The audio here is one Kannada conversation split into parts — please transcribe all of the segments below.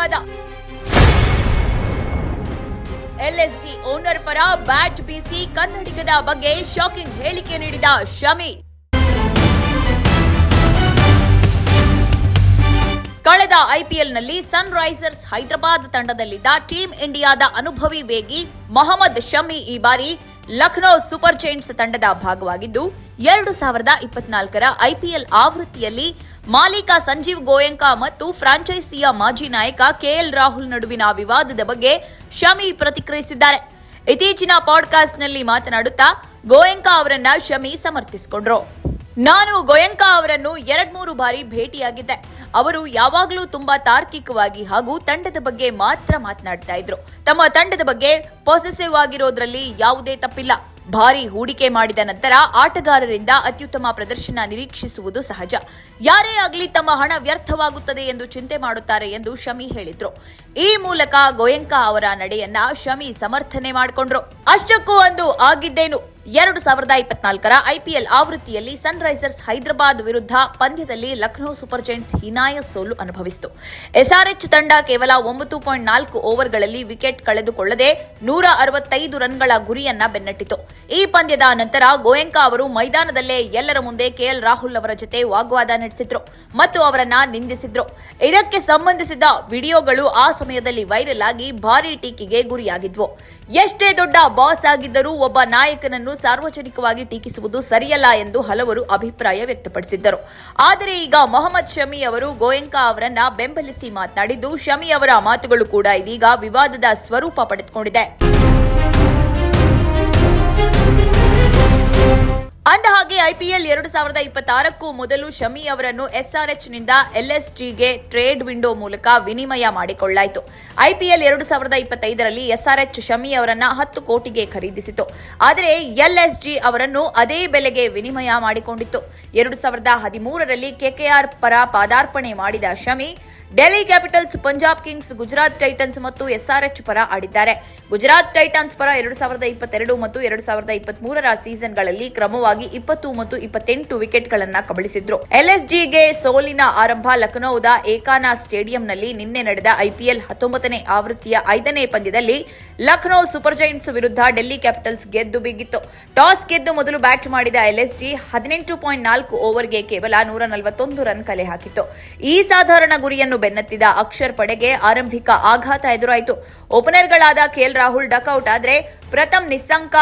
ವಿವಾದ. ಎಲ್ಎಸ್ಜಿ ಓನರ್ ಪರ ಬ್ಯಾಟ್ ಬೀಸಿ ಕನ್ನಡಿಗನ ಬಗ್ಗೆ ಶಾಕಿಂಗ್ ಹೇಳಿಕೆ ನೀಡಿದ ಶಮಿ. ಕಳೆದ ಐಪಿಎಲ್ನಲ್ಲಿ ಸನ್ ರೈಸರ್ಸ್ ಹೈದರಾಬಾದ್ ತಂಡದಲ್ಲಿದ್ದ ಟೀಂ ಇಂಡಿಯಾದ ಅನುಭವಿ ವೇಗಿ ಮೊಹಮ್ಮದ್ ಶಮಿ ಈ ಬಾರಿ ಲಖನೌ ಸೂಪರ್ ಜೈಂಟ್ಸ್ ತಂಡದ ಭಾಗವಾಗಿದ್ದು 2024ರ ಐಪಿಎಲ್ ಆವೃತ್ತಿಯಲ್ಲಿ ಮಾಲೀಕ ಸಂಜೀವ್ ಗೋಯಂಕಾ ಮತ್ತು ಫ್ರಾಂಚೈಸಿಯ ಮಾಜಿ ನಾಯಕ ಕೆಎಲ್ ರಾಹುಲ್ ನಡುವಿನ ವಿವಾದದ ಬಗ್ಗೆ ಶಮಿ ಪ್ರತಿಕ್ರಿಯಿಸಿದ್ದಾರೆ. ಇತ್ತೀಚಿನ ಪಾಡ್ಕಾಸ್ಟ್ನಲ್ಲಿ ಮಾತನಾಡುತ್ತಾ ಗೋಯಂಕಾ ಅವರನ್ನ ಶಮಿ ಸಮರ್ಥಿಸಿಕೊಂಡ್ರು. ನಾನು ಗೋಯಂಕಾ ಅವರನ್ನು 2-3 ಬಾರಿ ಭೇಟಿಯಾಗಿದ್ದೆ. ಅವರು ಯಾವಾಗಲೂ ತುಂಬಾ ತಾರ್ಕಿಕವಾಗಿ ಹಾಗೂ ತಂಡದ ಬಗ್ಗೆ ಮಾತ್ರ ಮಾತನಾಡ್ತಾ ಇದ್ರು. ತಮ್ಮ ತಂಡದ ಬಗ್ಗೆ ಪಾಸಿಟಿವ್ ಆಗಿರೋದ್ರಲ್ಲಿ ಯಾವುದೇ ತಪ್ಪಿಲ್ಲ. ಭಾರಿ ಹೂಡಿಕೆ ಮಾಡಿದ ನಂತರ ಆಟಗಾರರಿಂದ ಅತ್ಯುತ್ತಮ ಪ್ರದರ್ಶನ ನಿರೀಕ್ಷಿಸುವುದು ಸಹಜ. ಯಾರೇ ಆಗಲಿ ತಮ್ಮ ಹಣ ವ್ಯರ್ಥವಾಗುತ್ತದೆ ಎಂದು ಚಿಂತೆ ಮಾಡುತ್ತಾರೆ ಎಂದು ಶಮಿ ಹೇಳಿದ್ರು. ಈ ಮೂಲಕ ಗೋಯಂಕಾ ಅವರ ನಡೆಯನ್ನ ಶಮಿ ಸಮರ್ಥನೆ ಮಾಡಿಕೊಂಡ್ರು. ಅಷ್ಟಕ್ಕೂ ಒಂದು ಆಗಿದ್ದೇನು, 2024ರ ಐಪಿಎಲ್ ಆವೃತ್ತಿಯಲ್ಲಿ ಸನ್ ರೈಸರ್ಸ್ ಹೈದರಾಬಾದ್ ವಿರುದ್ಧ ಪಂದ್ಯದಲ್ಲಿ ಲಖನೌ ಸೂಪರ್ ಜೈಂಟ್ಸ್ ಹೀನಾಯ ಸೋಲು ಅನುಭವಿಸಿತು. ಎಸ್ಆರ್ಎಚ್ ತಂಡ ಕೇವಲ 9.4 ಓವರ್ಗಳಲ್ಲಿ ವಿಕೆಟ್ ಕಳೆದುಕೊಳ್ಳದೆ 165 ರನ್ಗಳ ಗುರಿಯನ್ನ ಬೆನ್ನಟ್ಟಿತು. ಈ ಪಂದ್ಯದ ನಂತರ ಗೋಯಂಕಾ ಅವರು ಮೈದಾನದಲ್ಲೇ ಎಲ್ಲರ ಮುಂದೆ ಕೆಎಲ್ ರಾಹುಲ್ ಅವರ ಜೊತೆ ವಾಗ್ವಾದ ನಡೆಸಿದ್ರು ಮತ್ತು ಅವರನ್ನ ನಿಂದಿಸಿದ್ರು. ಇದಕ್ಕೆ ಸಂಬಂಧಿಸಿದ ವಿಡಿಯೋಗಳು ಆ ಸಮಯದಲ್ಲಿ ವೈರಲ್ ಆಗಿ ಭಾರೀ ಟೀಕೆಗೆ ಗುರಿಯಾಗಿದ್ವು. ಎಷ್ಟೇ ದೊಡ್ಡ ಬಾಸ್ ಆಗಿದ್ದರೂ ಒಬ್ಬ ನಾಯಕನನ್ನು ಸಾರ್ವಜನಿಕವಾಗಿ ಟೀಕಿಸುವುದು ಸರಿಯಲ್ಲ ಎಂದು ಹಲವರು ಅಭಿಪ್ರಾಯ ವ್ಯಕ್ತಪಡಿಸಿದ್ದರು. ಆದರೆ ಈಗ ಮೊಹಮ್ಮದ್ ಶಮಿ ಅವರು ಗೋಯಂಕಾ ಅವರನ್ನ ಬೆಂಬಲಿಸಿ ಮಾತನಾಡಿದ್ದು, ಶಮಿ ಅವರ ಮಾತುಗಳು ಕೂಡ ಇದೀಗ ವಿವಾದದ ಸ್ವರೂಪ ಪಡೆದುಕೊಂಡಿದೆ. ಅಂದಹಾಗೆ ಐಪಿಎಲ್ 2026ಕ್ಕೂ ಮೊದಲು ಶಮಿ ಅವರನ್ನು ಎಸ್ಆರ್ಎಚ್ನಿಂದ ಎಲ್ಎಸ್ಜಿಗೆ ಟ್ರೇಡ್ ವಿಂಡೋ ಮೂಲಕ ವಿನಿಮಯ ಮಾಡಿಕೊಳ್ಳಾಯಿತು. ಐಪಿಎಲ್ 2025ರಲ್ಲಿ ಎಸ್ಆರ್ಎಚ್ ಶಮಿ ಅವರನ್ನ 10 ಕೋಟಿಗೆ ಖರೀದಿಸಿತು. ಆದರೆ ಎಲ್ಎಸ್ಜಿ ಅವರನ್ನು ಅದೇ ಬೆಲೆಗೆ ವಿನಿಮಯ ಮಾಡಿಕೊಂಡಿತ್ತು. 2013ರಲ್ಲಿ ಕೆಕೆಆರ್ ಪರ ಪಾದಾರ್ಪಣೆ ಮಾಡಿದ Shami Delhi capitals, Punjab Kings, Gujarat Titans ಮತ್ತು ಎಸ್ಆರ್ಎಚ್ ಪರ ಆಡಿದ್ದಾರೆ. ಗುಜರಾತ್ ಟೈಟನ್ಸ್ ಪರ 2022 ಮತ್ತು 2023ರ ಸೀಸನ್ಗಳಲ್ಲಿ ಕ್ರಮವಾಗಿ 20 ಮತ್ತು 28 ವಿಕೆಟ್ಗಳನ್ನು ಕಬಳಿಸಿದ್ರು. ಎಲ್ಎಸ್ಜಿಗೆ ಸೋಲಿನ ಆರಂಭ ಲಖನೌದ ಏಕಾನಾ ಸ್ಟೇಡಿಯಂನಲ್ಲಿ ನಿನ್ನೆ ನಡೆದ ಐಪಿಎಲ್ 19ನೇ ಆವೃತ್ತಿಯ 5ನೇ ಪಂದ್ಯದಲ್ಲಿ ಲಖನೌ ಸೂಪರ್ ಜೈಂಟ್ಸ್ ವಿರುದ್ಧ ಡೆಲ್ಲಿ ಕ್ಯಾಪಿಟಲ್ಸ್ ಗೆದ್ದು ಬಿಗಿತ್ತು. ಟಾಸ್ ಗೆದ್ದು ಮೊದಲು ಬ್ಯಾಟ್ ಮಾಡಿದ ಎಲ್ಎಸ್ಜಿ 18.4 ಓವರ್ಗೆ ಕೇವಲ 141 ರನ್ ಕಲೆ ಹಾಕಿತ್ತು. ಈ ಸಾಧಾರಣ ಗುರಿಯನ್ನು ಬೆನ್ನತ್ತಿದ ಅಕ್ಷರ್ ಪಡೆಗೆ ಆರಂಭಿಕ ಆಘಾತ ಎದುರಾಯಿತು. ಓಪನರ್ಗಳಾದ ಕೆಎಲ್ ರಾಹುಲ್ ಡಕ್ಔಟ್ ಆದರೆ ಪ್ರಥಮ್ ನಿಸ್ಸಂಕ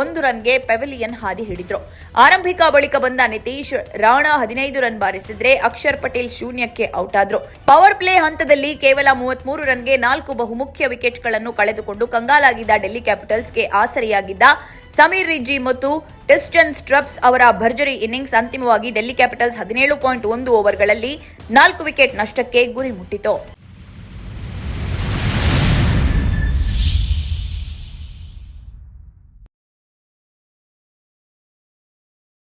1 ರನ್ಗೆ ಪೆವಿಲಿಯನ್ ಹಾದಿ ಹಿಡಿದ್ರು. ಆರಂಭಿಕ ಬಳಿಕ ಬಂದ ನಿತೀಶ್ ರಾಣಾ 15 ರನ್ ಬಾರಿಸಿದ್ರೆ ಅಕ್ಷರ್ ಪಟೇಲ್ ಶೂನ್ಯಕ್ಕೆ ಔಟ್ ಆದ್ರು. ಪವರ್ ಪ್ಲೇ ಹಂತದಲ್ಲಿ ಕೇವಲ 33 ರನ್ಗೆ 4 ಬಹುಮುಖ್ಯ ವಿಕೆಟ್ಗಳನ್ನು ಕಳೆದುಕೊಂಡು ಕಂಗಾಲಾಗಿದ್ದ ಡೆಲ್ಲಿ ಕ್ಯಾಪಿಟಲ್ಸ್ಗೆ ಆಸರೆಯಾಗಿದ್ದ ಸಮೀರ್ ರಿಜ್ಜಿ ಮತ್ತು ಟಿಸ್ಟನ್ ಸ್ಟ್ರಬ್ಸ್ ಅವರ ಭರ್ಜರಿ ಇನ್ನಿಂಗ್ಸ್ ಅಂತಿಮವಾಗಿ ಡೆಲ್ಲಿ ಕ್ಯಾಪಿಟಲ್ಸ್ 17.1 ಓವರ್ಗಳಲ್ಲಿ 4 ವಿಕೆಟ್ ನಷ್ಟಕ್ಕೆ ಗುರಿ ಮುಟ್ಟಿತು.